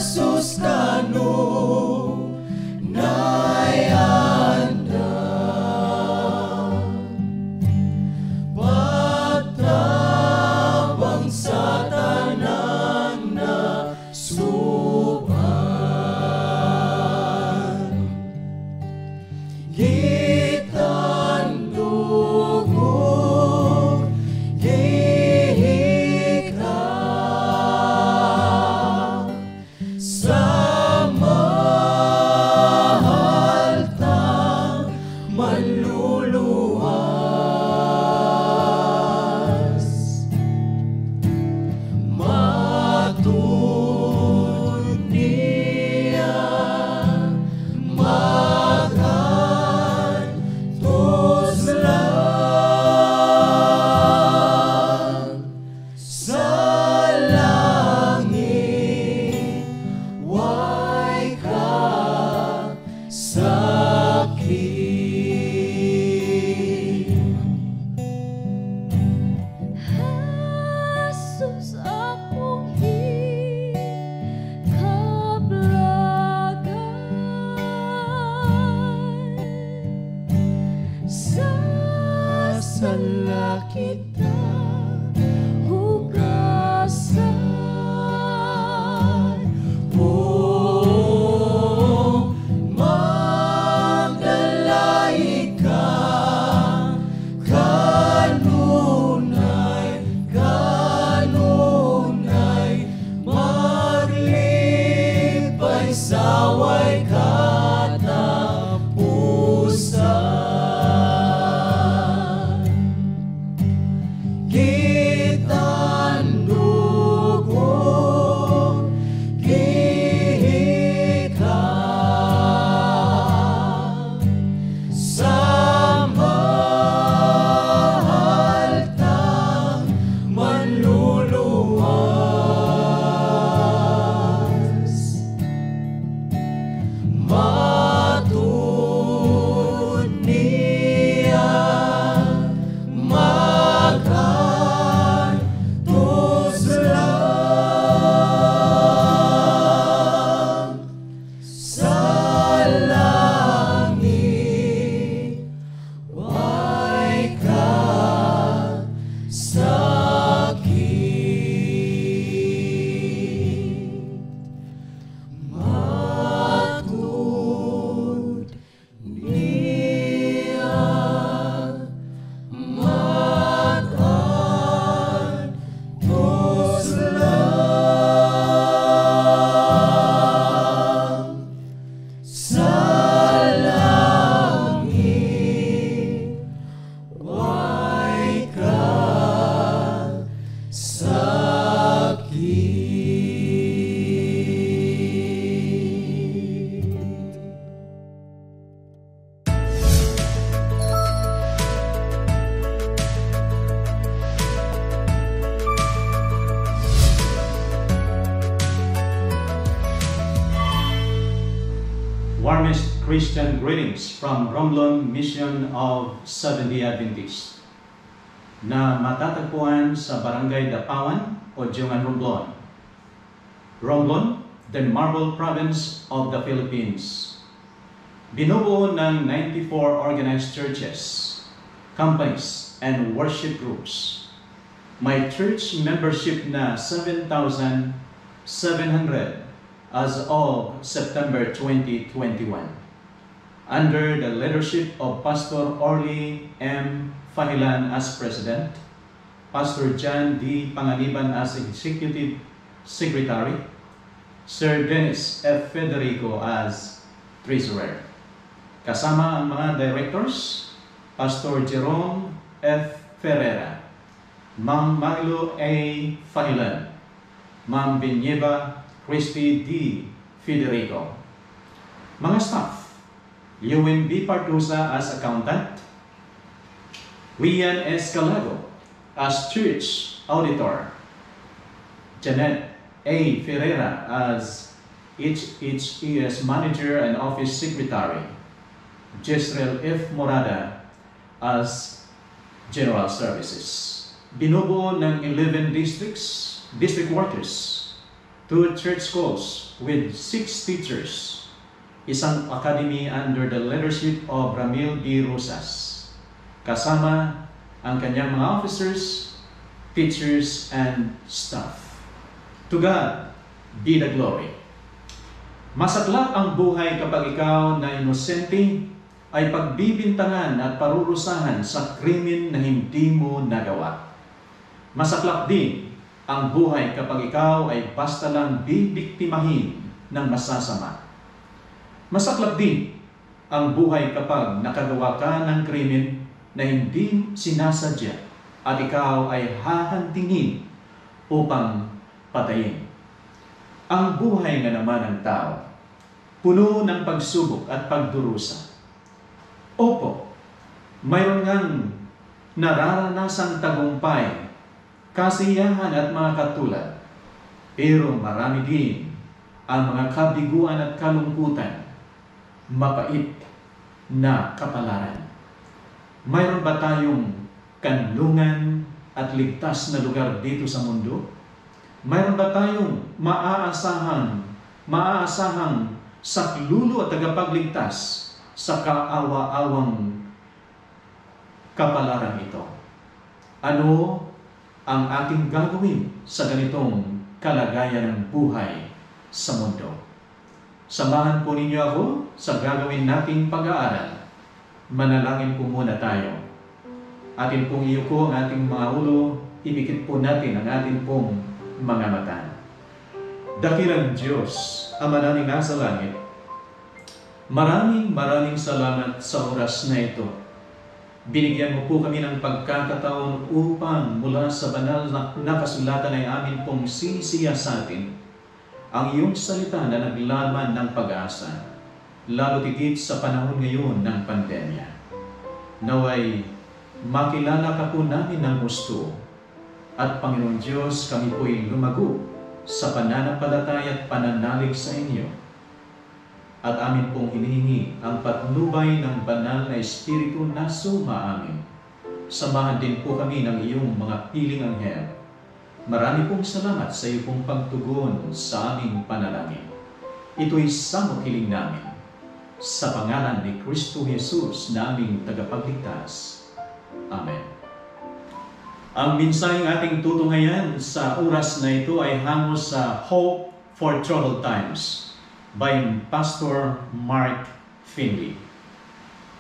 Jesus kanu nayanda patabang sa tanang na suban gitan dugo gihika sa mahal tang manluluwas matunia makan tuzlang sa langit way ka sakit Jesus akong hikablagan sa sala kita hugasan. oh magdalay ka kanunay maglipay saway katapusan gitan dugo gihika sa mahal tang manluluwas matunia makan tuzlang sa langit way ka sakit matud niya makan tuzlang sa langit way ka sakit. Warmest Christian greetings from Romblon Mission of Seventh-day Adventist na matatagpuan sa Barangay Dapawan, Odyongan, Romblon. Romblon, the Marble Province of the Philippines. Binubuo ng 94 organized churches, companies, and worship groups. May church membership na 7,700 as of September 2021. Under the leadership of Pastor Orly M. Fahilan as President, Pastor John D. Panganiban as Executive Secretary, Sir Dennis F. Federico as Treasurer. Kasama ang mga directors, Pastor Jerome F. Ferreira, Ma'am Marlo A. Fahilan, Ma'am Binyeva Christy D. Federico. Mga staff, Lewin B. Pardusa as Accountant, Rian Escalado as Church Auditor, Janet A. Ferreira as HHES Manager and Office Secretary, Jezreel F. Morada as General Services. Binubuo ng 11 district workers 2 church schools with 6 teachers, isang academy under the leadership of Ramil B. Rosas, kasama ang kanyang mga officers, teachers, and staff. To God be the glory. Masaklap ang buhay kapag ikaw na inosente ay pagbibintangan at parurusahan sa krimen na hindi mo nagawa. Masaklap din ang buhay kapag ikaw ay basta lang bibiktimahin ng masasama. Masaklap din ang buhay kapag nakagawa ka ng krimen na hindi sinasadya at ikaw ay hahantingin upang patayin. Ang buhay nga naman ng tao, puno ng pagsubok at pagdurusa. Opo, mayroon ngang nararanasang tagumpay, kasiyahan at mga katulad. Pero marami din ang mga kabiguan at kalungkutan, mapait na kapalaran. Mayroon ba tayong kanlungan at ligtas na lugar dito sa mundo? Mayroon ba tayong maaasahang saklulo at tagapagligtas sa kaawa-awang kapalaran ito? Ano ang ating gagawin sa ganitong kalagayan ng buhay sa mundo? Samahan po ninyo ako sa gagawin nating pag-aaral. Manalangin po muna tayo. Atin pong iyuko ang ating mga ulo, ipikit po natin ang ating pong mga mata. Dakilang Diyos, Ama naming nasa langit, maraming salamat sa oras na ito. Binigyan mo po kami ng pagkakataon upang mula sa banal na kasulatan ay amin pong sinisiya sa atin ang iyong salita na naglaman ng pag-asa, lalo tigit sa panahon ngayon ng pandemya. Naway makilala ka po namin ng gusto at Panginoon Diyos, kami po'y lumago sa pananampalataya at pananalig sa inyo. At amin pong hinihingi ang patnubay ng banal na Espiritu na sumaamin. Samahan din po kami ng iyong mga piling anghel. Marami pong salamat sa iyo pong pagtugon sa aming panalangin. Ito'y samot-hiling namin sa pangalan ni Kristo Jesus na aming tagapagligtas. Amen. Ang mensaheng ating tutunghayan sa oras na ito ay hango sa Hope for Troubled Times by Pastor Mark Finley.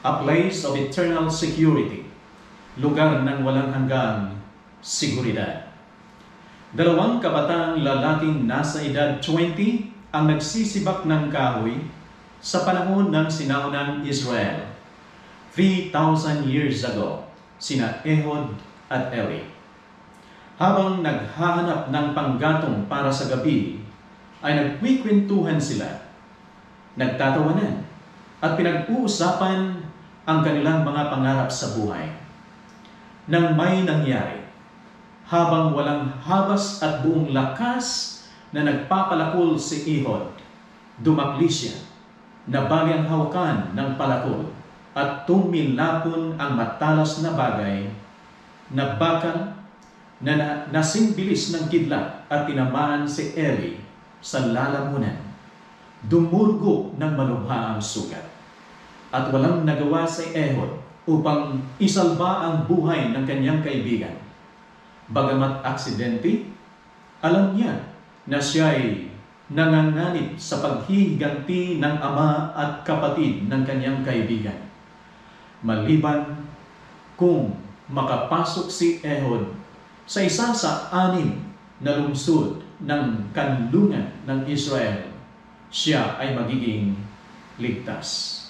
A place of eternal security, lugar ng walang hanggang seguridad. Dalawang kabataang lalaking nasa edad 20 ang nagsisibak ng kahoy sa panahon ng sinaunang Israel, 3,000 years ago, sina Ehud at Eli. Habang naghahanap ng panggatong para sa gabi, ay nagkwikwentuhan sila, nagtatawanan, at pinag-uusapan ang kanilang mga pangarap sa buhay. Nang may nangyari, habang walang habas at buong lakas na nagpapalakol si Ehud, dumakli siya, nabali ang hawakan ng palakol, at tumilapon ang matalas na bagay na bakal na nasingbilis ng kidlat at tinamaan si Eli sa lalamunan. Dumurgo ng malubha ang sugat. At walang nagawa si Ehud upang isalba ang buhay ng kanyang kaibigan. Bagamat aksidente, alam niya na siya ay nanganganib sa paghihiganti ng ama at kapatid ng kanyang kaibigan. Maliban kung makapasok si Ehud sa isa sa 6 na lungsod ng kanlungan ng Israel, siya ay magiging ligtas.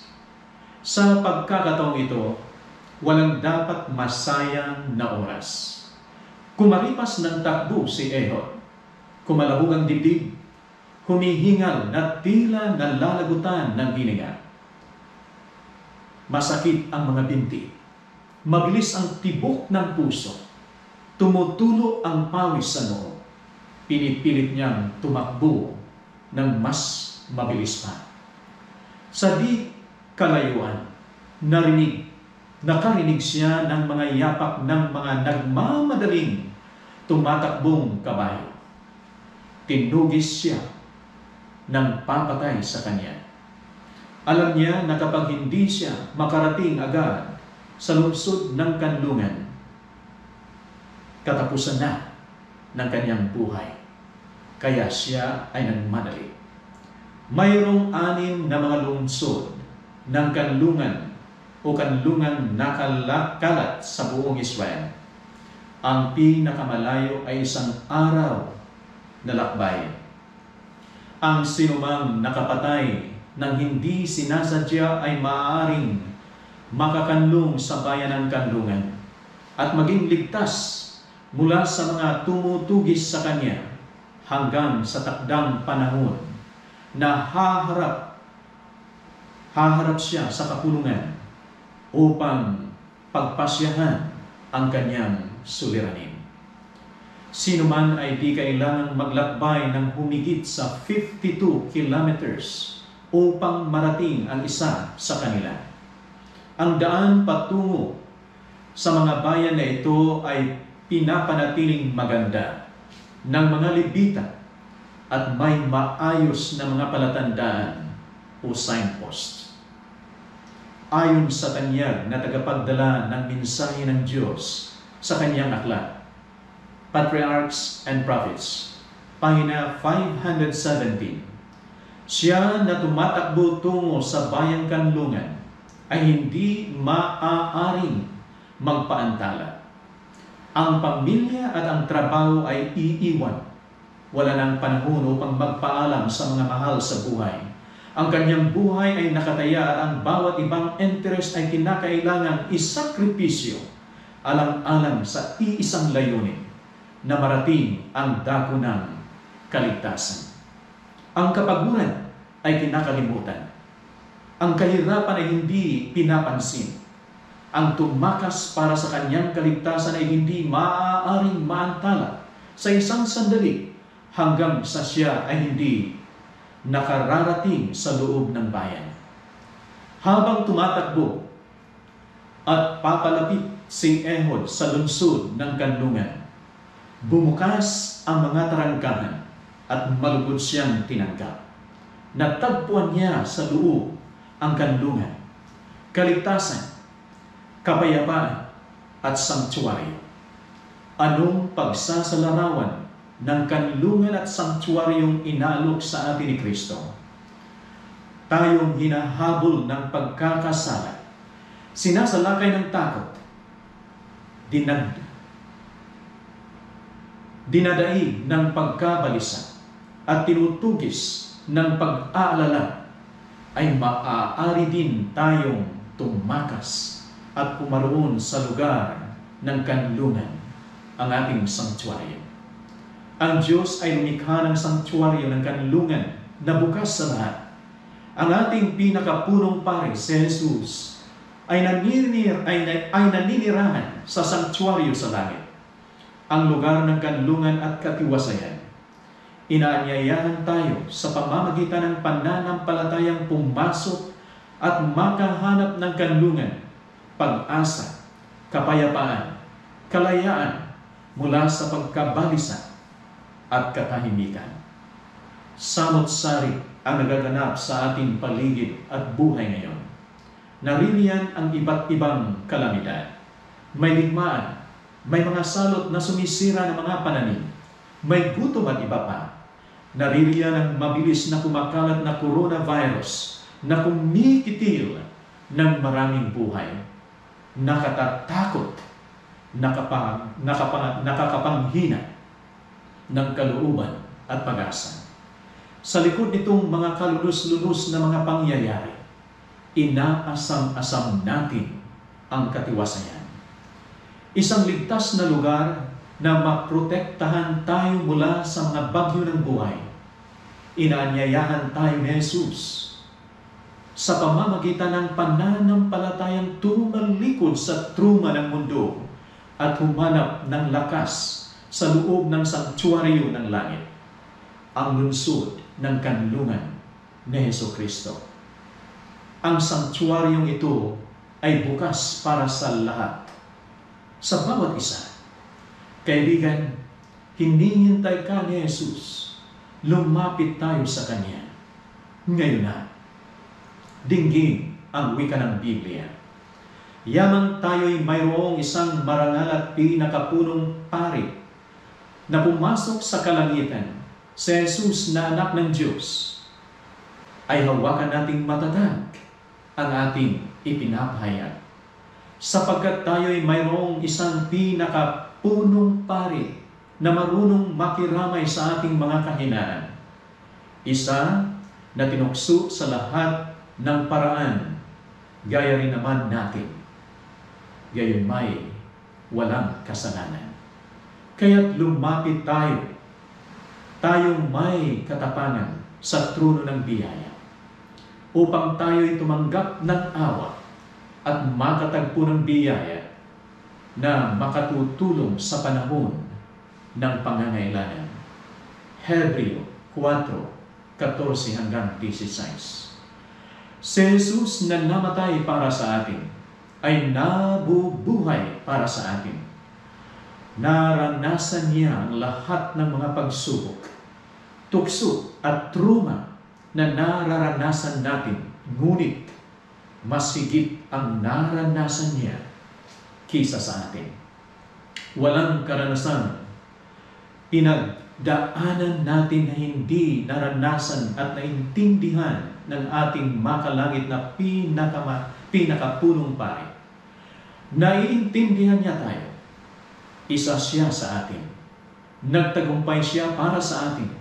Sa pagkakataong ito, walang dapat masayang na oras. Kumaripas ng takbo si Ehud, kumalabog ang dibdib, humihingal na tila nalalagutan ng hininga. Masakit ang mga binti, mabilis ang tibok ng puso, tumutulo ang pawis sa noo. Pinipilit niyang tumakbo ng mas mabilis pa. Sa di kalayuan, nakarinig siya ng mga yapak ng mga nagmamadaling tumatakbong kabayo. tinugis siya ng papatay sa kanya. Alam niya na kapag hindi siya makarating agad sa lungsod ng kanlungan, katapusan na ng kanyang buhay. Kaya siya ay nagmadali. Mayroong 6 na mga lungsod ng kanlungan o kanlungan na kalat sa buong Israel. Ang pinakamalayo ay 1 araw na lakbay. Ang sinumang nakapatay nang hindi sinasadya ay maaaring makakanlong sa bayan ng kanlungan at maging ligtas mula sa mga tumutugis sa kanya hanggang sa takdang panahon na haharap siya sa kapulungan upang pagpasyahan ang kanyang suliranin. Sino man ay di kailangang maglakbay ng humigit sa 52 kilometers upang marating ang isa sa kanila. Ang daan patungo sa mga bayan na ito ay pinapanatiling maganda ng mga Levita at may maayos na mga palatandaan o signpost. Ayon sa tanyag na tagapagdala ng mensahe ng Diyos sa kanyang aklat, Patriarchs and Prophets, pahina 517, siya na tumatakbo tungo sa bayang kanlungan ay hindi maaaring magpaantala. Ang pamilya at ang trabaho ay iiwan. Wala ng panahon upang magpaalam sa mga mahal sa buhay. Ang kanyang buhay ay nakataya at ang bawat ibang interest ay kinakailangang isakripisyo alang-alang sa iisang layunin na marating ang dako ng kaligtasan. Ang kapaguran ay kinakalimutan. Ang kahirapan ay hindi pinapansin. Ang tumakas para sa kanyang kaligtasan ay hindi maaaring maantala sa isang sandali hanggang sa siya ay hindi nakararating sa loob ng bayan. Habang tumatakbo at papalapit si Ehud sa lungsod ng kanlungan, bumukas ang mga tarangkahan at malugod siyang tinanggap. Natagpuan niya sa loob ang kanlungan, kaligtasan, kapayapaan at sanktuaryo. Anong pagsasalarawan ng kanlungan at sanktuaryong inaalok sa atin ni Kristo? Tayong hinahabol ng pagkakasala, sinasalakay ng takot, dinadaig ng pagkabalisa at tinutugis ng pag-aalala, ay maaari din tayong tumakas at pumaroon sa lugar ng kanlungan, ang ating sanktuaryo. Ang Diyos ay lumikha ng sanktuaryo ng kanlungan na bukas sa lahat. Ang ating pinakapunong pare, si Jesus, ay naninirahan sa sanktuaryo sa langit, ang lugar ng kanlungan at katiwasayan. Inaanyayahan tayo sa pamamagitan ng pananampalatayang pumasok at makahanap ng kanlungan, pag-asa, kapayapaan, kalayaan mula sa pagkabalisa at katahimikan. Samot-sari ang nagaganap sa ating paligid at buhay ngayon. Naririyan ang iba't ibang kalamidad. May digmaan, may mga salot na sumisira ng mga pananim, may gutom at iba pa. Naririyan ang mabilis na kumakalat na coronavirus na kumikitil ng maraming buhay. Nakatatakot, nakakapanghina ng kalooban at pag-asa. Sa likod nitong mga kalulus-lulus na mga pangyayari, inaasam-asam natin ang katiwasayan. Isang ligtas na lugar na maprotektahan tayo mula sa mga bagyo ng buhay. Inaanyayahan tayo ni Jesus sa pamamagitan ng pananampalatayang tumalikod sa truma ng mundo at humanap ng lakas sa loob ng sanktuaryo ng langit, ang lungsod ng kanlungan ni Jesucristo. Ang sanktuaryong ito ay bukas para sa lahat, sa bawat isa. Kaibigan, hinihintay ka ni Jesus lumapit tayo sa Kanya. Ngayon na, dinggin ang wika ng Biblia. Yamang tayo'y mayroong isang marangal at pinakapunong pari na pumasok sa kalangitan, si Jesus na anak ng Diyos, ay hawakan nating matatag ang ating ipinapahayag. Sapagkat tayo'y mayroong isang pinakapunong pari na marunong makiramay sa ating mga kahinaan. Isa na tinukso sa lahat ng paraan, gaya rin naman natin. Gayon may walang kasalanan. Kaya't lumapit tayo, tayong may katapangan sa trono ng biyaya, upang tayo'y tumanggap ng awa at makatagpo ng biyaya na makatutulong sa panahon ng pangangailangan. Hebreo 4:14 hanggang 16. Si Jesus na namatay para sa atin ay nabubuhay para sa atin. Naranasan niya ang lahat ng mga pagsubok, tukso at truma na nararanasan natin, ngunit mas higit ang naranasan niya kisa sa atin. Walang karanasan pinagdaanan natin na hindi naranasan at naintindihan ng ating makalangit na pinakapunong pari. Naiintindihan niya tayo. Isa siya sa atin. Nagtagumpay siya para sa atin.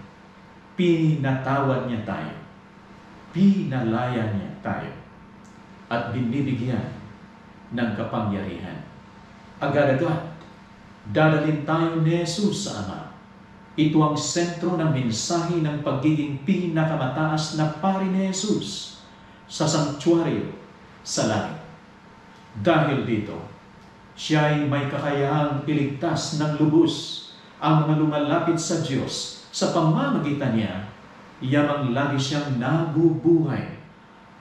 Pinatawad niya tayo. Pinalaya niya tayo. At binibigyan ng kapangyarihan. Agad-agad, dadalhin tayo ni Jesus sa Ama. Ito ang sentro ng mensahe ng pagiging pinakamataas na pari ni Jesus sa sanktuaryo sa langit. Dahil dito, siya ay may kakayahang iligtas ng lubos ang mga lumalapit sa Diyos. Sa pamamagitan niya, yamang lagi siyang nabubuhay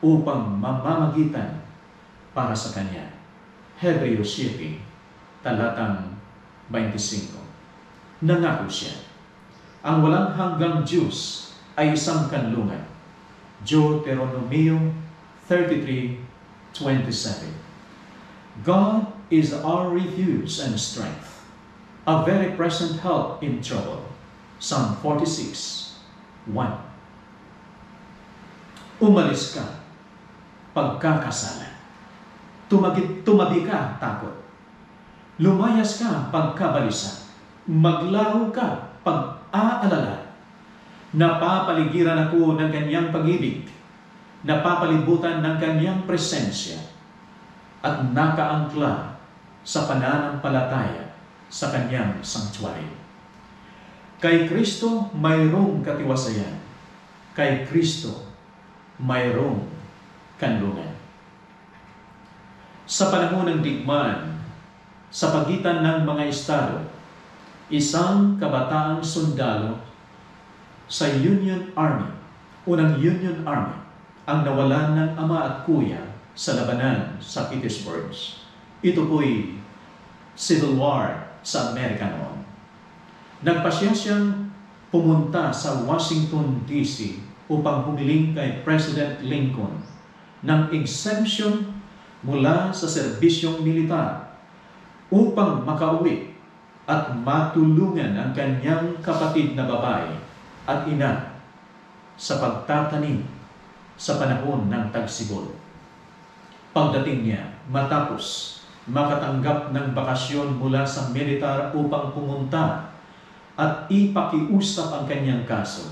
upang mamamagitan para sa Kanya. Hebreo 7, talatang 25. Nangako siya, ang walang hanggang Diyos ay isang kanlungan. Deuteronomio 33:27. God is our refuge and strength, a very present help in trouble. Psalm 46:1. Umalis ka, pagkakasala. Tumabi ka, takot. Lumayas ka, pagkabalisa. Maglaho ka, pag-aalala. Napapaligiran ako ng Kanyang pag-ibig. Napapalibutan ng Kanyang presensya. At nakaangkla sa pananampalataya sa Kanyang sanctuary. Kay Kristo mayroong katiwasayan. Kay Kristo mayroong kanlungan. Sa panahon ng digmaan, sa pagitan ng mga estado, isang kabataang sundalo sa Union Army, unang Union Army, ang nawalan ng ama at kuya sa labanan sa Petersburg. Ito po'y Civil War sa Amerika noon. Nagpasya siyang pumunta sa Washington, D.C. upang humiling kay President Lincoln ng exemption mula sa serbisyong militar upang makauwi at matulungan ang kanyang kapatid na babae at ina sa pagtatanim sa panahon ng tagsibol. Pagdating niya, matapos makatanggap ng bakasyon mula sa militar upang pumunta at ipakiusap ang kanyang kaso,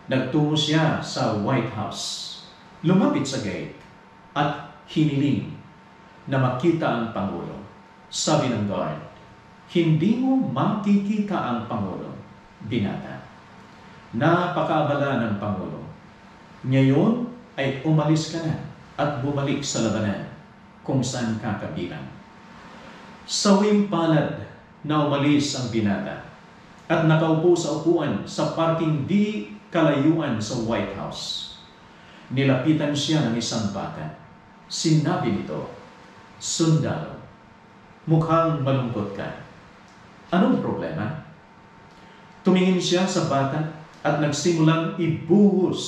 nagtungo siya sa White House, lumapit sa gate at hiniling na makita ang Pangulo. Sabi ng guard, hindi mo makikita ang Pangulo, binata. Napakaabala ng Pangulo. Ngayon ay umalis ka na at bumalik sa labanan kung saan ka kabilang. Sawing palad na umalis ang binata at nakaupo sa upuan sa parking di kalayuan sa White House. Nilapitan siya ng isang bata. Sinabi nito, "Sundalo, mukhang malungkot ka. Anong problema?" Tumingin siya sa bata at nagsimulang ibuhos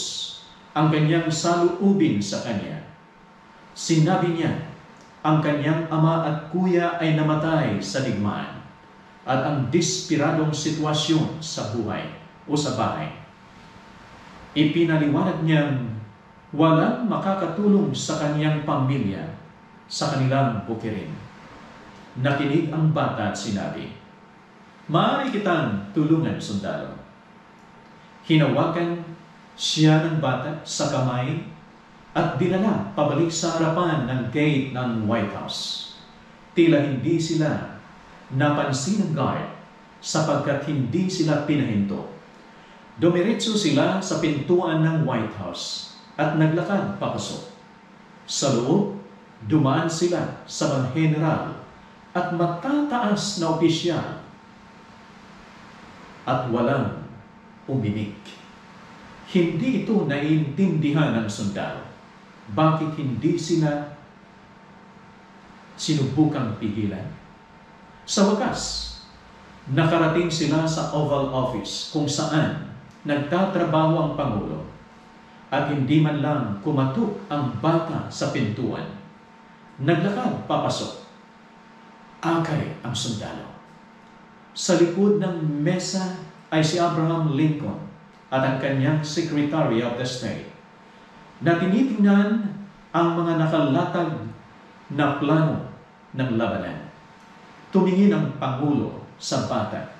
ang kanyang saloobin sa kanya. Sinabi niya, ang kanyang ama at kuya ay namatay sa digmaan at ang desperadong sitwasyon sa buhay o sa bahay. Ipinaliwanag niyang walang makakatulong sa kanyang pamilya sa kanilang bukirin. Nakinig ang bata at sinabi, "Maaari kitang tulungan, sundalo." Hinawakan siya ng bata sa kamay at dinala pabalik sa harapan ng gate ng White House. Tila hindi sila napansin ng guard sapagkat hindi sila pinahinto. Dumiretso sila sa pintuan ng White House at naglakad papasok. Sa loob, dumaan sila sa mga general at matataas na opisyal at walang umimik. Hindi ito naiintindihan ng sundalo. Bakit hindi sila sinubukang pigilan? Sa wakas, nakarating sila sa Oval Office kung saan nagtatrabaho ang Pangulo at hindi man lang kumatok ang bata sa pintuan. Naglakad papasok. Akay ang sundalo. Sa likod ng mesa ay si Abraham Lincoln at ang kanyang Secretary of the State na tinitingnan ang mga nakalatag na plano ng labanan. Tumingin ang Pangulo sa bata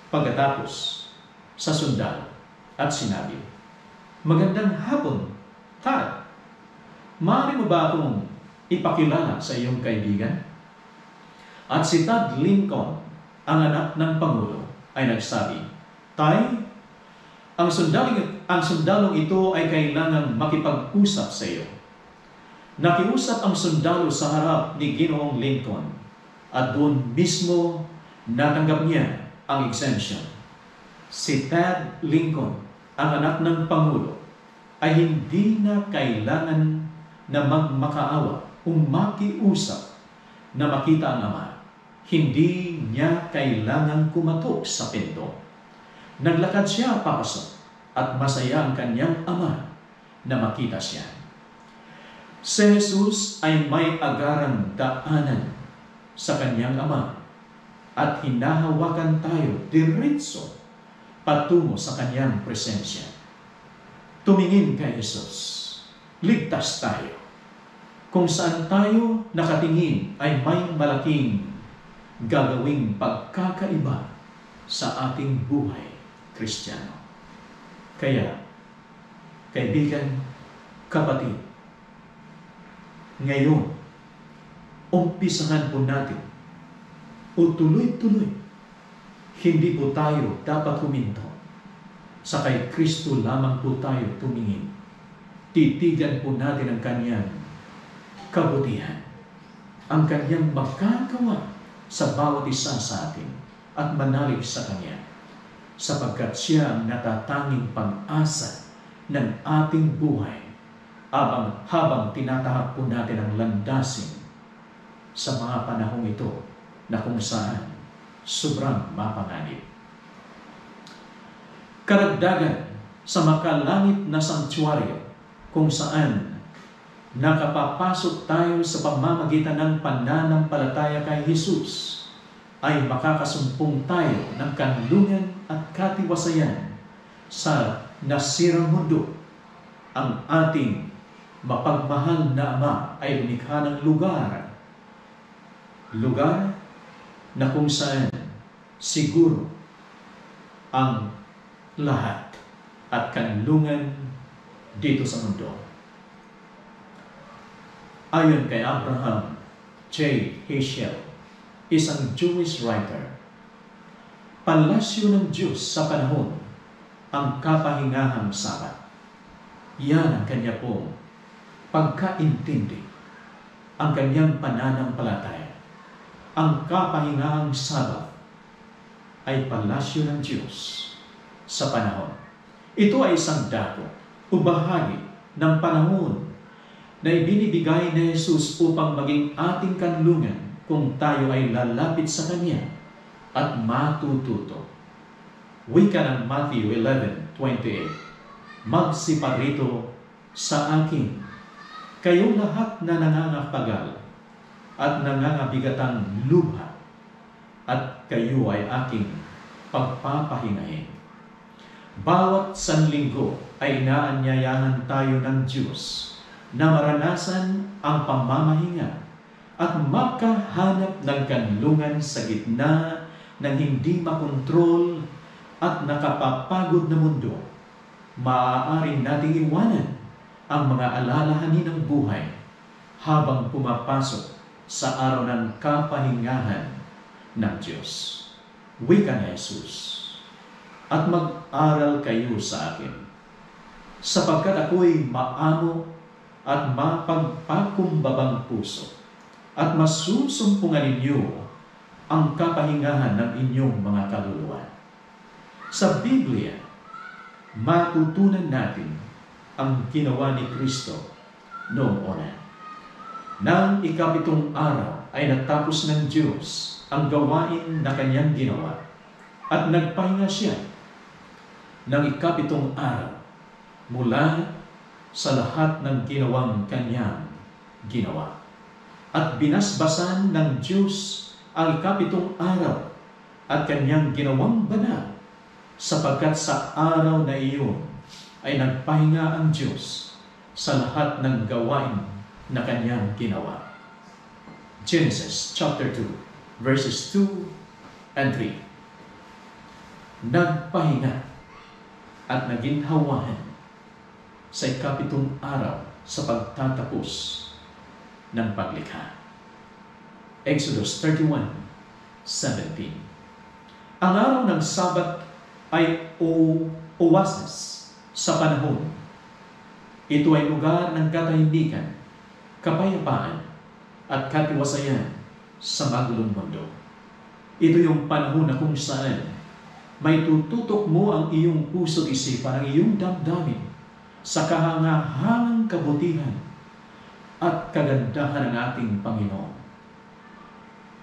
pagkatapos sa sundalo at sinabi, "Magandang hapon, Tad. Maaari mo ba akong ipakilala sa iyong kaibigan?" At si Tad Lincoln, ang anak ng Pangulo, ay nagsabi, "Tay, ang sundalong ito ay kailangang makipag-usap sa iyo." Nakiusap ang sundalo sa harap ni Ginoong Lincoln at doon mismo natanggap niya ang exemption. Si Tad Lincoln, ang anak ng Pangulo, ay hindi na kailangan na magmakaawa o makiusap na makita ang ama. Hindi niya kailangang kumatok sa pinto. Naglakad siya papasok at masaya ang kanyang ama na makita siya. Si Jesus ay may agarang daanan sa kanyang ama at hinahawakan tayo diretso patungo sa kanyang presensya. Tumingin kay Jesus. Ligtas tayo. Kung saan tayo nakatingin ay may malaking gagawing pagkakaiba sa ating buhay Kristiyano. Kaya, kaibigan, kapatid, ngayon, umpisahan po natin o tuloy-tuloy. Hindi po tayo dapat huminto. Sa kay Kristo lamang po tayo tumingin. Titigan po natin ang kanyang kabutihan, ang kanyang magkagawa sa bawat isa sa atin at manalig sa kanya, sapagkat siya ang natatanging pag-asa ng ating buhay habang tinatahak po natin ang landasin sa mga panahong ito na kung saan sobrang mapanganib. Karagdagan sa makalangit na sanktuaryo kung saan nakapapasok tayo sa pamamagitan ng pananampalataya kay Jesus, ay makakasumpong tayo ng kanlungan at katiwasayan sa nasirang mundo. Ang ating mapagmahal na Ama ay lumikha ng lugar na kung saan siguro ang lahat at kanlungan dito sa mundo. Ayon kay Abraham J. Heschel, isang Jewish writer, palasyo ng Diyos sa panahon ang kapahingahang Sabat. Yan ang kanya pong pagkaintindi, ang kanyang pananampalataya. Ang kapahingahang Sabat ay palasyo ng Diyos sa panahon. Ito ay isang dako o bahagi ng panahon na ibinibigay ni Jesus upang maging ating kanlungan kung tayo ay lalapit sa Kanya at matututo. Wika ng Matthew 11, 28, magsiparito sa akin, kayong lahat na nangangapagal at nangangabigatang lubha, at kayo ay aking pagpapahingahin. Bawat sanlinggo ay inaanyayahan tayo ng Diyos na maranasan ang pamamahinga at makahanap ng kanlungan sa gitna ng hindi makontrol at nakapapagod na mundo. Maaaring nating iwanan ang mga alalahanin ng buhay habang pumapasok sa araw ng kapahingahan ng Diyos. Wika ni Jesus, at mag-aral kayo sa akin, sapagkat ako'y maamo at mapagpakumbabang puso, at masusumpungan ninyo ang kapahingahan ng inyong mga kaluluwa. Sa Biblia, matutunan natin ang ginawa ni Kristo noong una. Nang ikapitong araw ay natapos ng Diyos ang gawain na kanyang ginawa at nagpahinga siya ng ikapitong araw mula sa lahat ng ginawang kanyang ginawa. At binasbasan ng Diyos ang ikapitong araw at kanyang ginawang banal, sapagkat sa araw na iyon ay nagpahinga ang Diyos sa lahat ng gawain na kanyang ginawa. Genesis chapter 2, verses 2 and 3. Nagpahinga at naginhawahan sa ikapitong araw sa pagtatapos ng paglikha. Exodus 31:17. Ang araw ng Sabat ay oasis sa panahon. Ito ay lugar ng katahimikan, kapayapaan, at katiwasayan sa magulong mundo. Ito yung panahon na kung saan may tututok mo ang iyong puso at isipan, ang iyong damdamin sa kahangahangang kabutihan at kagandahan ng ating Panginoon.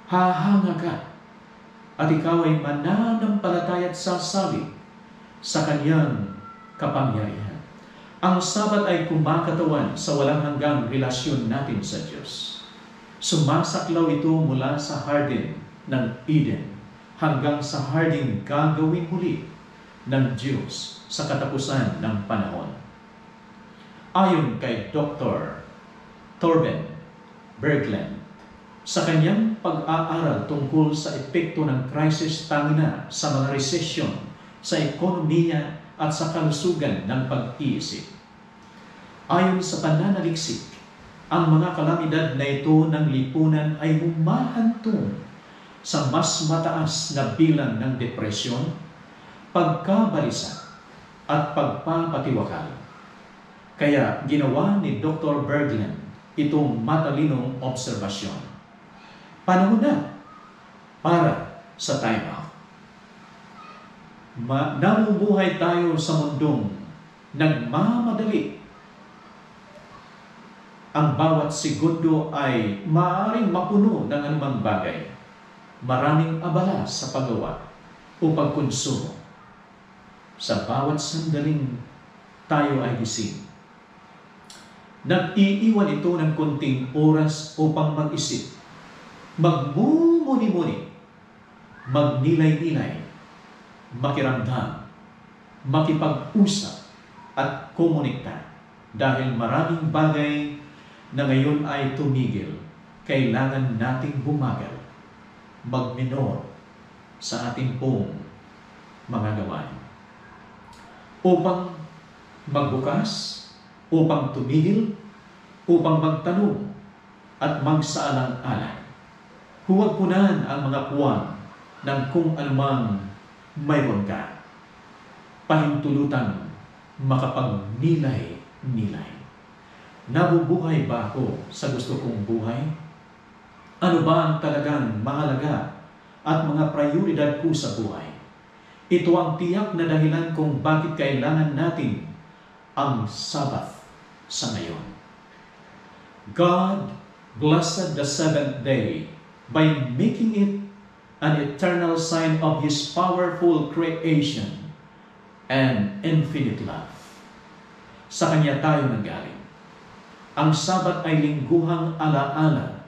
Hahanga ka at ikaw ay mananampalataya at sasali sa kanyang kapangyarihan. Ang Sabat ay kumakatawan sa walang hanggang relasyon natin sa Diyos. Sumasaklaw ito mula sa Garden ng Eden hanggang sa harding gagawin muli ng Diyos sa katapusan ng panahon. Ayon kay Dr. Torben Berglund, sa kanyang pag-aaral tungkol sa epekto ng krisis tangina sa mga resesyon sa ekonomiya at sa kalusugan ng pag-iisip. Ayon sa pananaliksik, ang mga kalamidad na ito ng lipunan ay humahantong sa mas mataas na bilang ng depresyon, pagkabalisa at pagpapatiwakal. Kaya ginawa ni Dr. Berglund itong matalinong obserbasyon. Panahon na para sa time out. Namumuhay tayo sa mundong nagmamadali. Ang bawat segundo ay maaaring mapuno ng anumang bagay. Maraming abala sa paggawa o pagkonsumo. Sa bawat sandaling tayo ay gising. Nag-iiwan ito ng konting oras upang mag-isip, magmumuni-muni, magnilay-nilay, makiramdam, makipag-usap at komunikta. Dahil maraming bagay na ngayon ay tumigil, kailangan nating bumagal, magminor sa ating pong mga gawain. Upang magbukas, upang tumigil, upang magtanong at magsaalang-alang. Huwag punan ang mga puwan ng kung anumang mayroon ka. Pahintulutang makapagnilay-nilay. Nabubuhay ba ako sa gusto kong buhay? Ano ba ang talagang mahalaga at mga prioridad ko sa buhay? Ito ang tiyak na dahilan kung bakit kailangan natin ang Sabbath sa ngayon. God blessed the seventh day by making it an eternal sign of His powerful creation and infinite love. Sa Kanya tayo nanggaling. Ang Sabat ay lingguhang alaala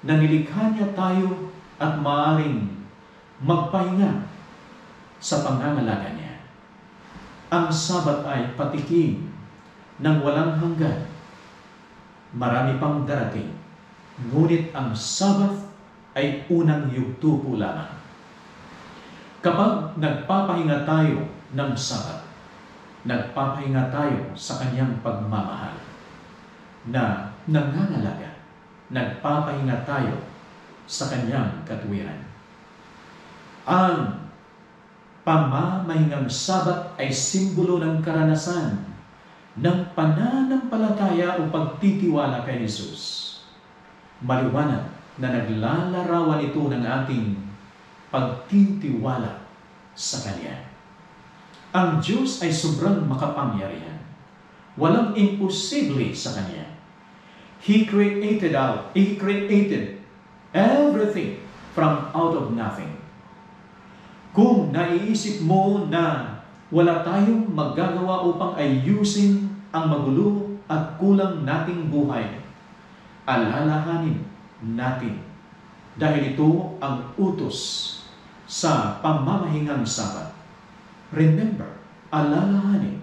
na nilikha niya tayo at maaaring magpahinga sa pangangalaga niya. Ang Sabat ay patikim ng walang hanggan. Marami pang darating, ngunit ang Sabat ay unang yugto po lamang. Kapag nagpapahinga tayo ng Sabat, nagpapahinga tayo sa Kanyang pagmamahal na nangangalaga. Nagpapahinga tayo sa Kanyang katuwiran. Ang pamamahingang Sabat ay simbolo ng karanasan ng pananampalataya o pagtitiwala kay Jesus. Maliwanag na naglalarawan ito ng ating pagtitiwala sa Kanya. Ang Diyos ay sobrang makapangyarihan. Walang imposible sa Kanya. He created everything from out of nothing. Kung naiisip mo na wala tayong magagawa upang ayusin ang magulo at kulang nating buhay, alalahanin natin dahil ito ang utos sa pamamahingang Sabat. Remember, alalahanin,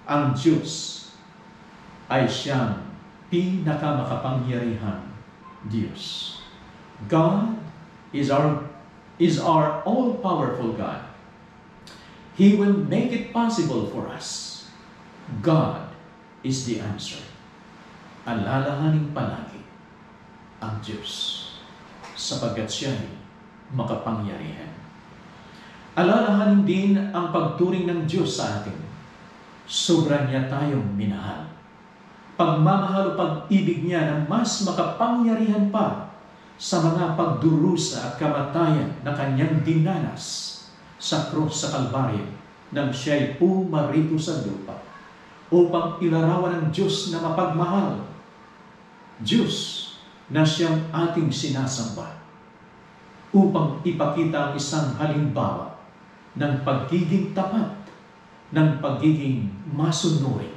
ang Diyos ay siyang pinakamakapangyarihang Diyos. God is our all-powerful God. He will make it possible for us. God is the answer. Alalahanin palagi ang Diyos sapagkat siya'y makapangyarihan. Alalahanin din ang pagturing ng Diyos sa atin. Sobra niya tayong minahal. Pagmamahal o pag-ibig niya na mas makapangyarihan pa sa mga pagdurusa at kamatayan na kanyang dinanas sa krus sa Kalbaryo nang siya'y pumarito sa lupa upang ilarawan ng Diyos na mapagmahal. Diyos na siyang ating sinasamba upang ipakita ang isang halimbawa ng pagiging tapat, ng pagiging masunurin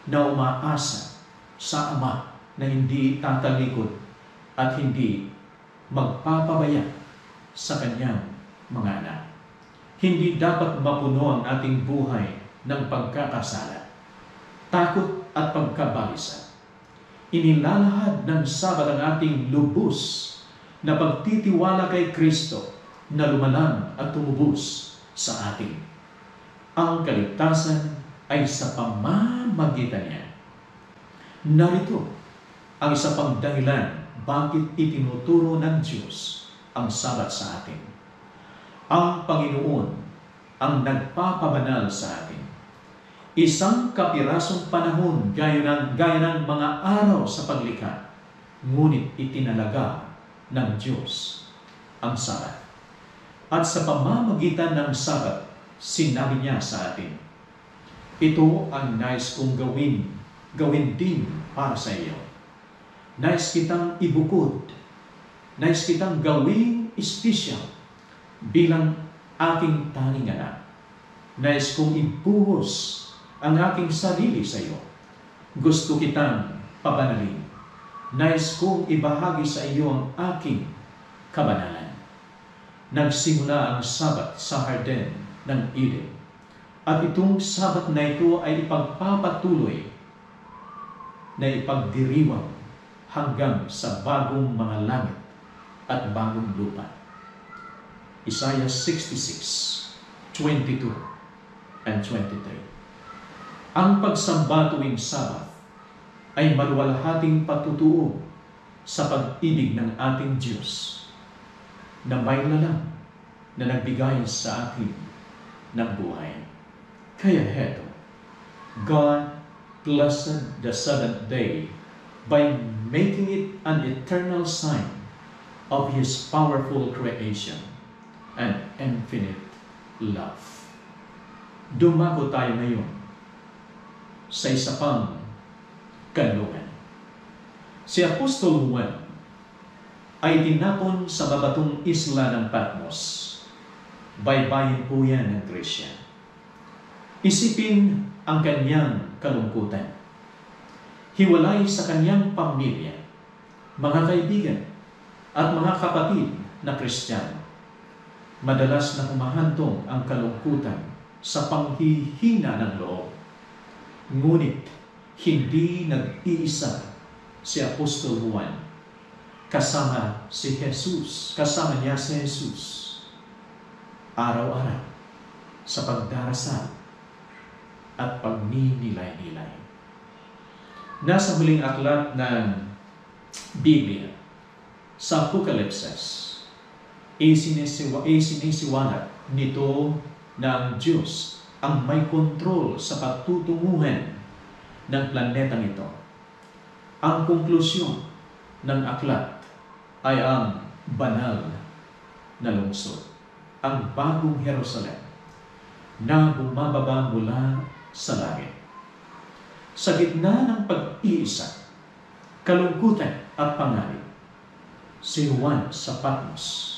na umaasa sa Ama na hindi tatalikod at hindi magpapabaya sa kanyang mga anak. Hindi dapat mapuno ang ating buhay ng pagkakasala, takot at pagkabalisa. Inilalahad ng Sabat ang ating lubos na pagtitiwala kay Kristo na lumalang at tumubos sa atin. Ang kaligtasan ay sa pamamagitan niya. Narito ang isa pang dahilan bakit itinuturo ng Diyos ang Sabat sa atin. Ang Panginoon ang nagpapabanal sa atin. Isang kapirasong panahon gaya ng mga araw sa paglikha, ngunit itinalaga ng Diyos ang Sabat. At sa pamamagitan ng Sabat, sinabi niya sa atin, ito ang nais kong gawin din para sa iyo. Nais kitang ibukod, nais kitang gawing espesyal bilang aking tanging anak. Nais kong ibuhos ang aking sarili sa iyo. Gusto kitang pabanalin. Nais kong ibahagi sa iyo ang aking kabanalan. Nagsimula ang Sabat sa Harden ng Eden. At itong Sabat na ito ay ipagpapatuloy na ipagdiriwang hanggang sa bagong mga langit at bagong lupa. Isaiah 66:22 and 23. Ang pagsamba tuwing Sabat ay maluwalhating patutuo sa pag-ibig ng ating Diyos na may lalang na nagbigay sa atin ng buhay. Kaya heto, God blessed the seventh day by making it an eternal sign of His powerful creation and infinite love. Dumako tayo ngayon sa isa pang kanlungan. Si Apostol Juan ay tinapon sa babatong isla ng Patmos. Baybayin po yan ng Gresya. Isipin ang kanyang kalungkutan. Hiwalay sa kanyang pamilya, mga kaibigan, at mga kapatid na Kristiyano. Madalas na humahantong ang kalungkutan sa panghihina ng loob. Ngunit hindi nag-iisa si Apostol Juan. Kasama niya si Jesus. Araw-araw sa pagdarasal at pagninilay-nilay. Nasa huling aklat ng Biblia, sa Apokalipsis, isinisiwalat nito na ang Diyos ang may kontrol sa patutunguhan ng planetang ito. Ang konklusyon ng aklat ay ang banal na lungsod, ang bagong Jerusalem na bumababa mula sa langit. Sa gitna ng pag-iisa, kalungkutan at panganib, si Juan sa Patmos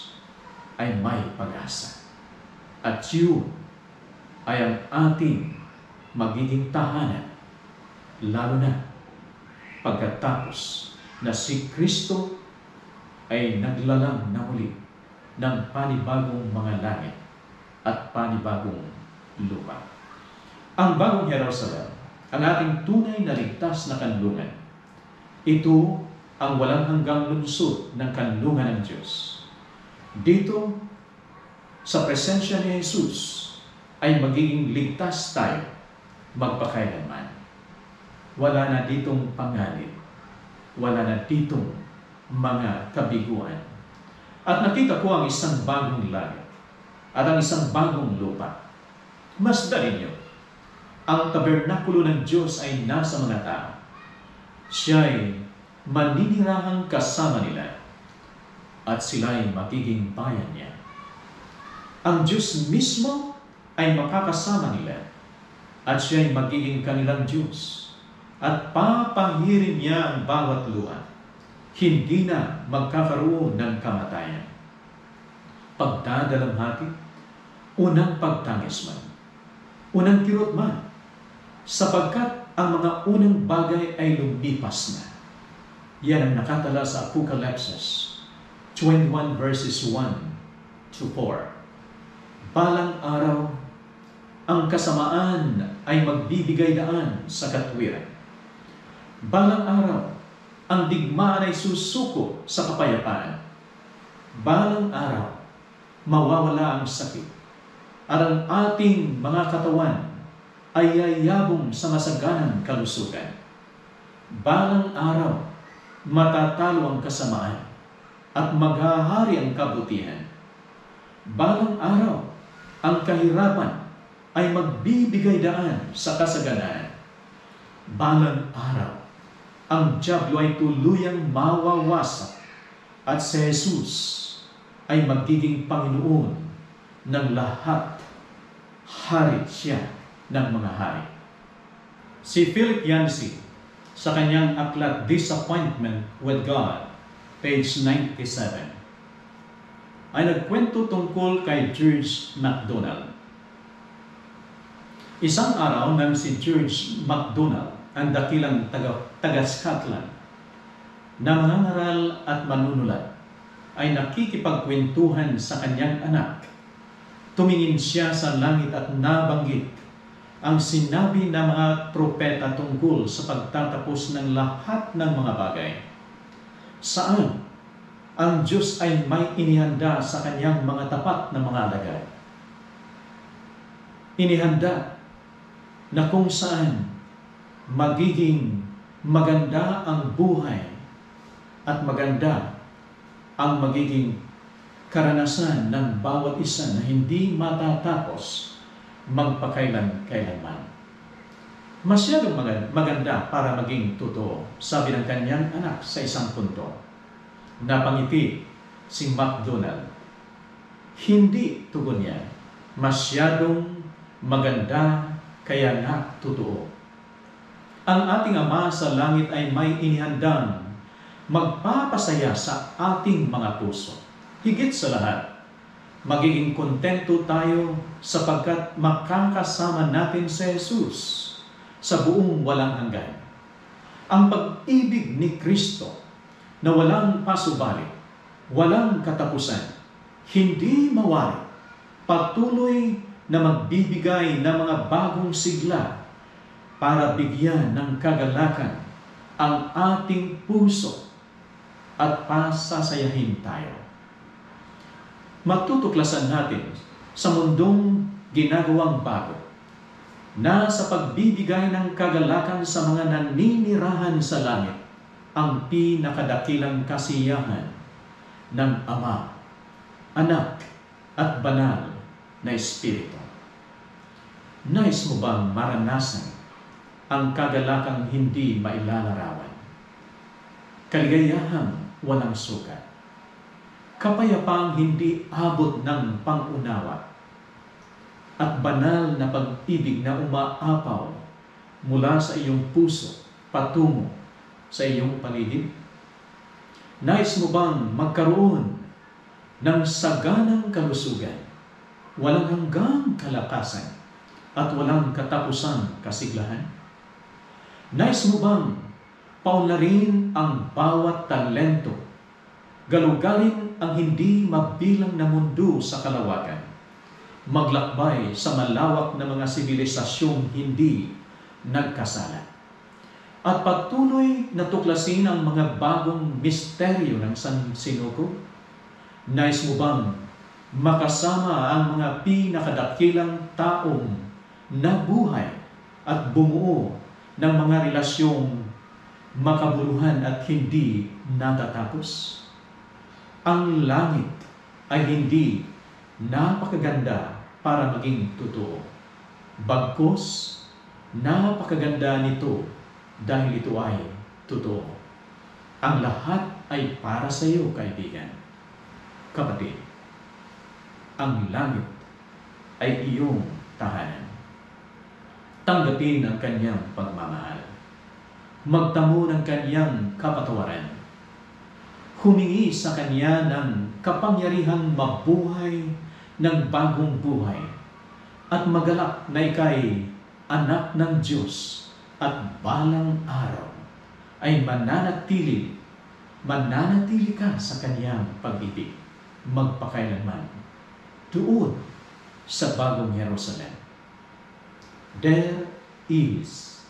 ay may pag-asa. At yun ay ang ating magiging tahanan, lalo na pagkatapos na si Kristo ay naglalang na muli ng panibagong mga langit at panibagong lupa. Ang bagong Jerusalem, ang ating tunay na ligtas na kanlungan, ito ang walang hanggang lungsod ng kanlungan ng Diyos. Dito, sa presensya ni Jesus, ay magiging ligtas tayo magpakailanman. Wala na ditong panganib. Wala na ditong mga kabiguan. At nakita ko ang isang bagong langit at ang isang bagong lupa. Masdan ninyo, ang tabernakulo ng Diyos ay nasa mga tao. Siya'y maninirahang kasama nila at sila'y magiging bayan niya. Ang Diyos mismo ay makakasama nila at siya'y magiging kanilang Diyos at papahirin niya ang bawat luha. Hindi na magkakaroon ng kamatayan, pagdadalamhati, unang pagtangis man, unang kirot man, sapagkat ang mga unang bagay ay lumipas na. Yan ang nakatala sa Apokalipsis 21 verses 1 to 4. Balang araw, ang kasamaan ay magbibigay daan sa katwiran. Balang araw, ang digmaan ay susuko sa kapayapaan. Balang araw, mawawala ang sakit. At ang ating mga katawan ay yayabong sa masaganang kalusugan. Balang araw, matatalo ang kasamaan at maghahari ang kabutihan. Balang araw, ang kahirapan ay magbibigay daan sa kasaganaan. Balang araw, ang dyablo ay tuluyang mawawasak at si Jesus ay magiging Panginoon ng lahat. Hari siya ng mga hari. Si Philip Yancey, sa kanyang aklat Disappointment with God, page 97, ay nagkwento tungkol kay George MacDonald. Isang araw nang si George MacDonald, ang dakilang taga-Scotland, na mangangaral at manunulat, ay nakikipagkwentuhan sa kanyang anak. Tumingin siya sa langit at nabanggit ang sinabi ng mga propeta tungkol sa pagtatapos ng lahat ng mga bagay. Saan ang Diyos ay may inihanda sa kanyang mga tapat na mga alagad. Inihanda na kung saan magiging maganda ang buhay at maganda ang magiging karanasan ng bawat isa na hindi matatapos magpakailan-kailanman. Masyadong maganda para maging totoo, sabi ng kanyang anak sa isang punto. Napangiti si MacDonald. Hindi, tugon niya, masyadong maganda kaya nga totoo. Ang ating Ama sa langit ay may inihandang magpapasaya sa ating mga puso. Higit sa lahat, magiging kontento tayo sapagkat makakasama natin si Jesus sa buong walang hanggan. Ang pag-ibig ni Kristo na walang pasubali, walang katapusan, hindi mawari, patuloy na magbibigay ng mga bagong sigla para bigyan ng kagalakan ang ating puso at pasasayahin tayo. Matutuklasan natin sa mundong ginagawang bago na sa pagbibigay ng kagalakan sa mga naninirahan sa langit ang pinakadakilang kasiyahan ng Ama, Anak, at Banal na Espiritu. Nais mo bang maranasan ang kagalakang hindi mailalarawan? Kaligayahang walang sukat, kapayapaang hindi abot ng pangunawa, at banal na pag-ibig na umaapaw mula sa iyong puso patungo sa iyong paligid? Nais mo bang magkaroon ng saganang kalusugan, walang hanggang kalakasan, at walang katapusang kasiglahan? Nais mo bang paunlarin ang bawat talento, galugalin ang hindi mabilang na mundo sa kalawakan, maglakbay sa malawak na mga sibilisasyong hindi nagkasala, at patuloy na tuklasin ang mga bagong misteryo ng sansinukob? Nais mo bang makasama ang mga pinakadakilang taong nabuhay at bumuo ng mga relasyong makabuluhan at hindi natatapos? Ang langit ay hindi napakaganda para maging totoo. Bagkus, napakaganda nito dahil ito ay totoo. Ang lahat ay para sa iyo, kaibigan. Kapatid, ang langit ay iyong tahanan. Tanggapin ang kanyang pagmamahal. Magtamo ng kanyang kapatawaran. Humingi sa kanya ng kapangyarihang mabuhay ng bagong buhay at magalak na ika'y anak ng Diyos at balang araw ay mananatili ka sa kanyang pag-ibig magpakailanman doon sa bagong Jerusalem. There is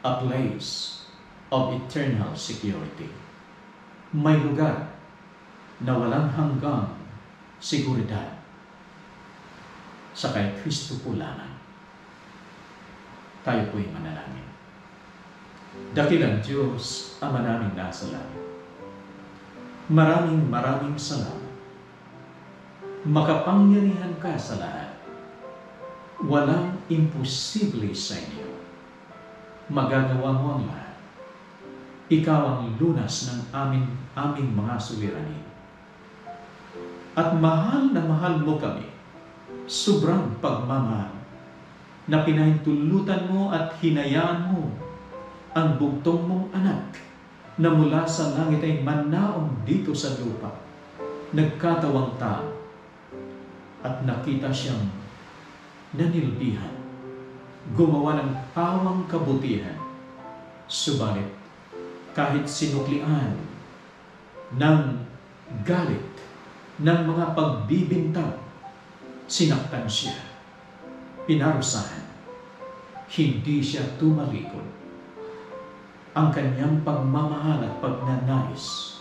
a place of eternal security. May lugar na walang hanggang seguridad sa kay Kristo po lamang. Tayo po'y manalangin. Dakilang Diyos, Ama naming nasa langit, maraming salamat. Makapangyarihan ka sa lahat. Walang imposible sa inyo. Magagawa mo ang lahat. Ikaw ang lunas ng aming mga suliranin. At mahal na mahal mo kami, sobrang pagmamahal, na pinahintulutan mo at hinayaan mo ang bugtong mong anak na mula sa langit ay manaong dito sa lupa, nagkatawang tao, at nakita siyang nanilbihan, gumawa ng pawang kabutihan. Subalit, kahit sinuklian ng galit, ng mga pagbibintang, sinaktan siya, pinarusahan, hindi siya tumalikod. Ang kanyang pagmamahal at pagnanais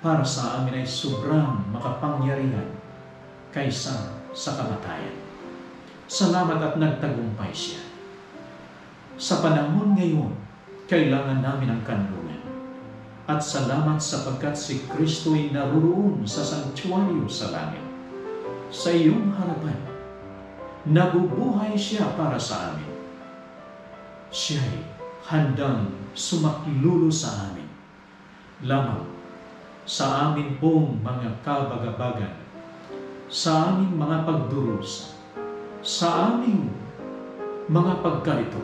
para sa amin ay sobrang makapangyarihan kaysa sa kamatayan. Salamat at nagtagumpay siya. Sa panahon ngayon, kailangan namin ang kanlungan. At salamat sapagkat si Kristo ay naroon sa sanctuaryo sa langit. Sa iyong harapan, nabubuhay siya para sa amin. Siya'y handang sumaklulo sa amin. Lamang sa amin pong mga kabagabagan, sa aming mga pagdurusa, sa aming mga pagkalito,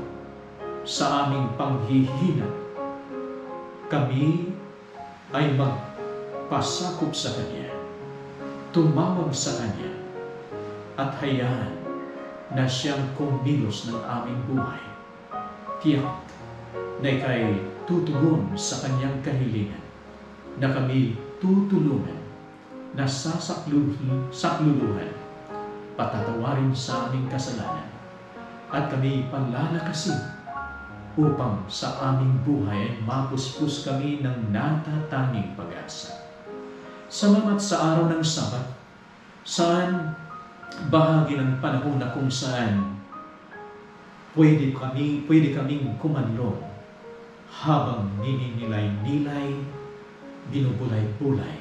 sa aming panghihina, kami ay magpasakop sa Kanya, tumawag sa Kanya, at hayaan na siyang kumilos ng aming buhay. Tiyak na ika'y tutugon sa kanyang kahilingan, na kami tutulungan, na sakluluhan, patatawarin sa aming kasalanan, at kami palalakasin upang sa aming buhay ay mapuspos kami ng natatanging pag-asa. Salamat sa araw ng Sabat, saan bahagi ng panahon na kung saan pwede kaming kumanlong habang nininilay-nilay, binubulay-bulay,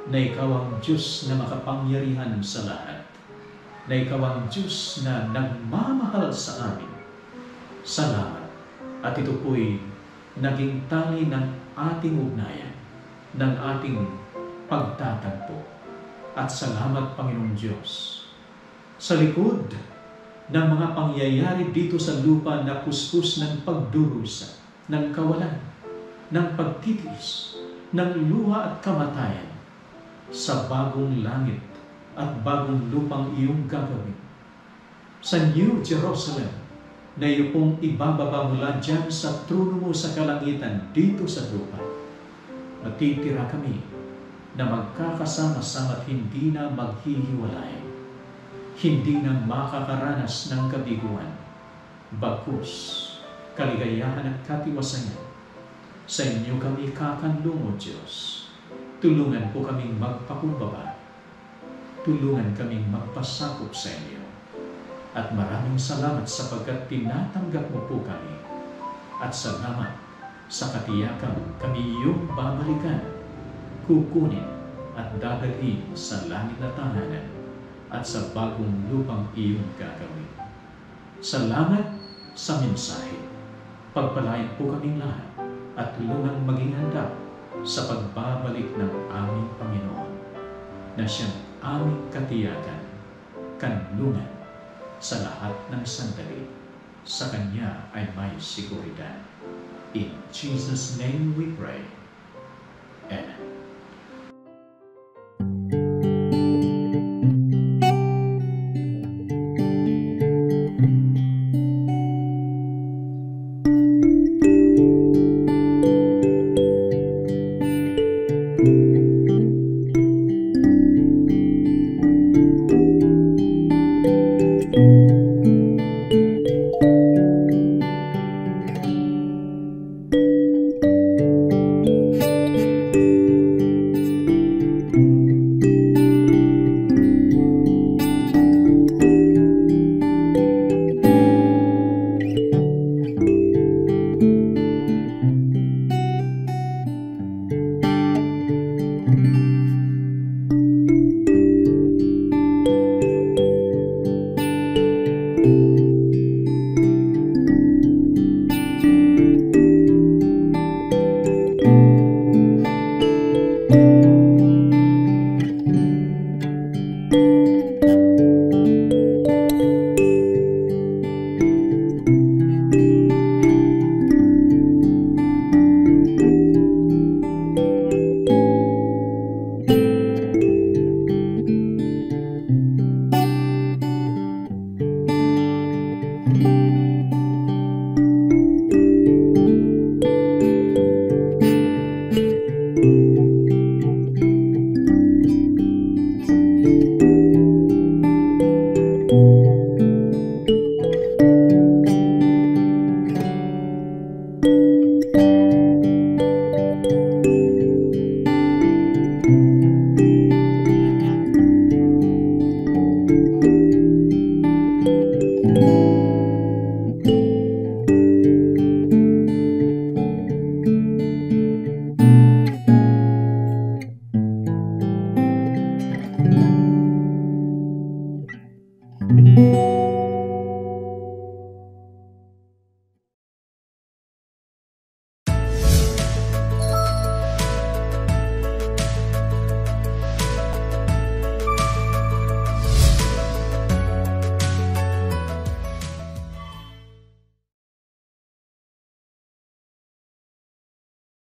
na ikaw ang Diyos na makapangyarihan sa lahat, na ikaw ang Diyos na nagmamahal sa amin. Salamat. At ito po'y naging tali ng ating ugnayan, ng ating pagtatagpo. At salamat, Panginoong Diyos, sa likod ng mga pangyayari dito sa lupa na kuskus ng pagdurusa, ng kawalan, ng pagtitiis, ng luha at kamatayan, sa bagong langit at bagong lupang iyong gagawin. Sa New Jerusalem, na iyo pong ibababa mula dyan sa trono mo sa kalangitan dito sa lupa. Matitira kami na magkakasama-sama at hindi na maghihiwalay, hindi na makakaranas ng kabiguan, bagkus kaligayahan at katiwasayan. Sa inyo kami kakanlong, O Diyos. Tulungan po kaming magpakumbaba. Tulungan kaming magpasakop sa inyo. At maraming salamat sapagkat tinatanggap mo po kami. At salamat sa katiyakan kami iyong babalikan, kukunin at dadalhin sa langit na tahanan at sa bagong lupang iyong gagawin. Salamat sa mensahe. Pagpalain po kaming lahat at tulungang maging handa sa pagbabalik ng aming Panginoon, na siyang aming katiyakan, kanlungan sa lahat ng sandali. Sa Kanya ay may seguridad. In Jesus' name we pray.